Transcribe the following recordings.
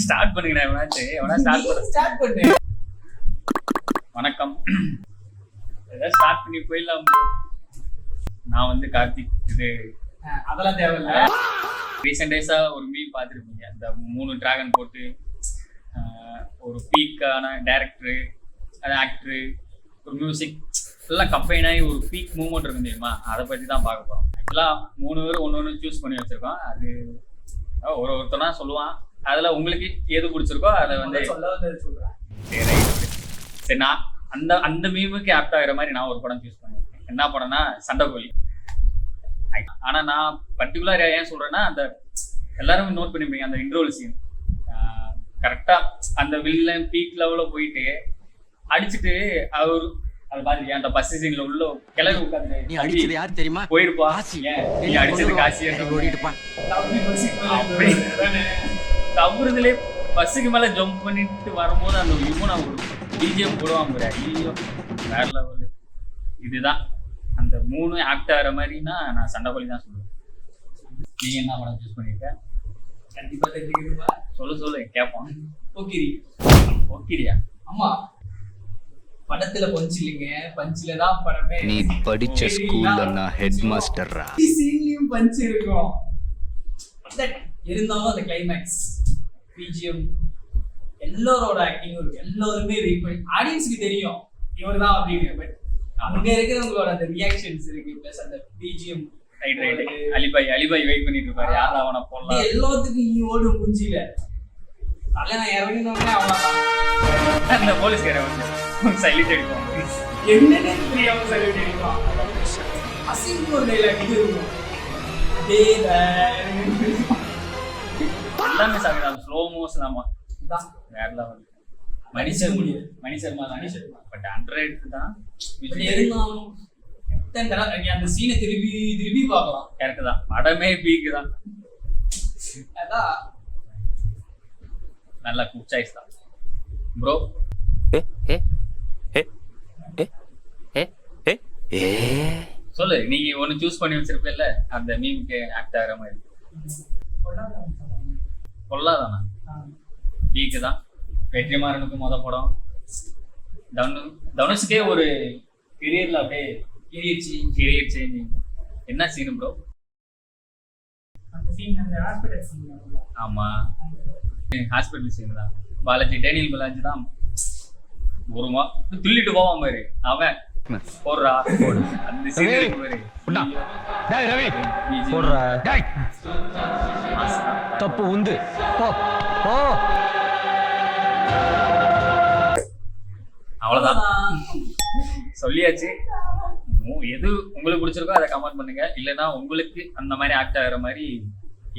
Start பண்ணுங்க எவனா start பண்ணு. வணக்கம். ஏதாவது ஸ்டார்ட் பண்ணி போயிடலாம் bro. நான் வந்து கார்த்திக். இது அதெல்லாம் தேவையில்ல. ரீசெண்ட் டேஸா ஒரு மீம் பார்த்துருப்பீங்க, அந்த 3 டிராகன் போட்டு ஒரு பீக்கான டைரக்டரு, அது ஆக்டரு, ஒரு மியூசிக் எல்லாம் கம்பைன் ஆகி ஒரு பீக் மூவ்மெண்ட் இருக்கும் தெரியுமா? அதை பற்றி தான் பார்க்க போகிறோம். ஆக்சுவலாக 3 பேர் ஒன்று சூஸ் பண்ணி வச்சிருக்கோம். அது ஒருத்தனா சொல்லுவான், அதில் உங்களுக்கு எது பிடிச்சிருக்கோ அதை வந்து சொல்றேன். சரி, நான் அந்த மீமுக்கு ஆப்ட் ஆகிற மாதிரி நான் ஒரு படம் சூஸ் பண்ணியிருக்கேன். என்ன படம்னா சண்டைக்கோழி. ஆனால் நான் பர்டிகுலர் ஏன் சொல்கிறேன்னா, அந்த எல்லாரும் நோட் பண்ணிருப்பீங்க அந்த இன்ட்ரோல் சீன் கரெக்டாக அந்த வில்லன் பீக் லெவலில் போயிட்டு அடிச்சுட்டு அவர் அது பாருங்க, அந்த பஸ் சீன்ல உள்ள கிளவி உட்காந்து நீ அடிச்சது யார் தெரியுமா? போயிருப்பா, நீ அடிச்சது காசியா ஓடிட்டுப்பா. தவறுதலே பஸ்ஸுக்கு மேல ஜம்ப் பண்ணிட்டு வரும்போது அந்த விமோனா ஒரு பிஜிஎம் போடுவான் பாரு, ஐயோ வேற லெவல். இதுதான் அந்த 3 ஆக்ட் ஆகிற மாதிரினா நான் சண்டைக்கோழி தான் சொல்லுவேன். நீங்க என்ன படம் சூஸ் பண்ணிருக்க? கண்டிப்பா தெரிஞ்சுக்கணுமா? சொல்லு கேட்போம். போக்கிரி. போக்கிரியா? ஆமா, படத்துல பஞ்ச் இல்லைங்க, பஞ்சில தான் படமே. நீ படிச்ச ஸ்கூல்ல நான் ஹெட் மாஸ்டர்ரா. சீன்லயும் பஞ்ச் இருக்கும். இருந்தாலும் அந்த கிளைமேக்ஸ், பிஜிஎம், எல்லாரோட ஆக்டிங் இருக்கு. எல்லாருமே வெயிட் பண்ணி ஆடியன்ஸ்க்கு தெரியும் இவர்தான் அப்படின்னு, பட் அங்க இருக்கிறவங்களோட அந்த ரியாக்ஷன்ஸ் இருக்கு. பிளஸ் அந்த பிஜிஎம் அலிபாய் வெயிட் பண்ணிட்டு இருப்பாரு, யார் அவனை போடலாம். எல்லாத்துக்கும் நீ ஓடும் மூஞ்சில நான் இறங்கினோடனே அவ்வளவுதான். அந்த போலீஸ்காரன் வந்து சைலண்ட் அடிப்பாங்க, என்னன்னு தெரியாம சைலண்ட் அடிப்பான். அசிங்க ஒரு டைலாக் இது இருக்கும், எல்லாமே சாப்பிடாம ஸ்லோ மோஷன். ஆமா, வேற level. Mani Sharma but underrated தான். இருந்தாலும் அந்த சீனை திருப்பி பார்க்கலாம். கரெக்ட் தான், படமே பீக்கு தான். அதான் நல்ல குட் சாய்ஸ் தான் ப்ரோ. சொல்லு, நீங்க ஒன்னு சூஸ் பண்ணி வச்சிருப்பேல்ல அந்த மீமுக்கு ஆக்ட் ஆகிற மாதிரி. கொல்லாதானா? பீக்கு தான். வெற்றிமாறனுக்கு முத படம், தனுஷ்கே ஒரு கெரியர்ல அப்படியே கெரியர் சேஞ்சிங். என்ன சீனு ப்ரோ? ஆமா, ஹாஸ்பிட்டல் சீன் தான். டேனியல் பாலாஜி தான் ஒரு துள்ளிட்டு போவான் பாரு, அவன் போடுறா அந்த சீன் இருக்கு பாரு. தப்பு உந்து. அவ்வளவுதான், சொல்லியாச்சு. எது உங்களுக்கு பிடிச்சிருக்கோ அதை கமெண்ட் பண்ணுங்க. இல்லைன்னா உங்களுக்கு அந்த மாதிரி ஆக்ட் ஆகிற மாதிரி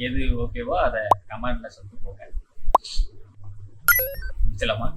எது ஓகேவோ அதை கமெண்ட்ல சொல்லிட்டு போங்க. முடிச்சலாமா?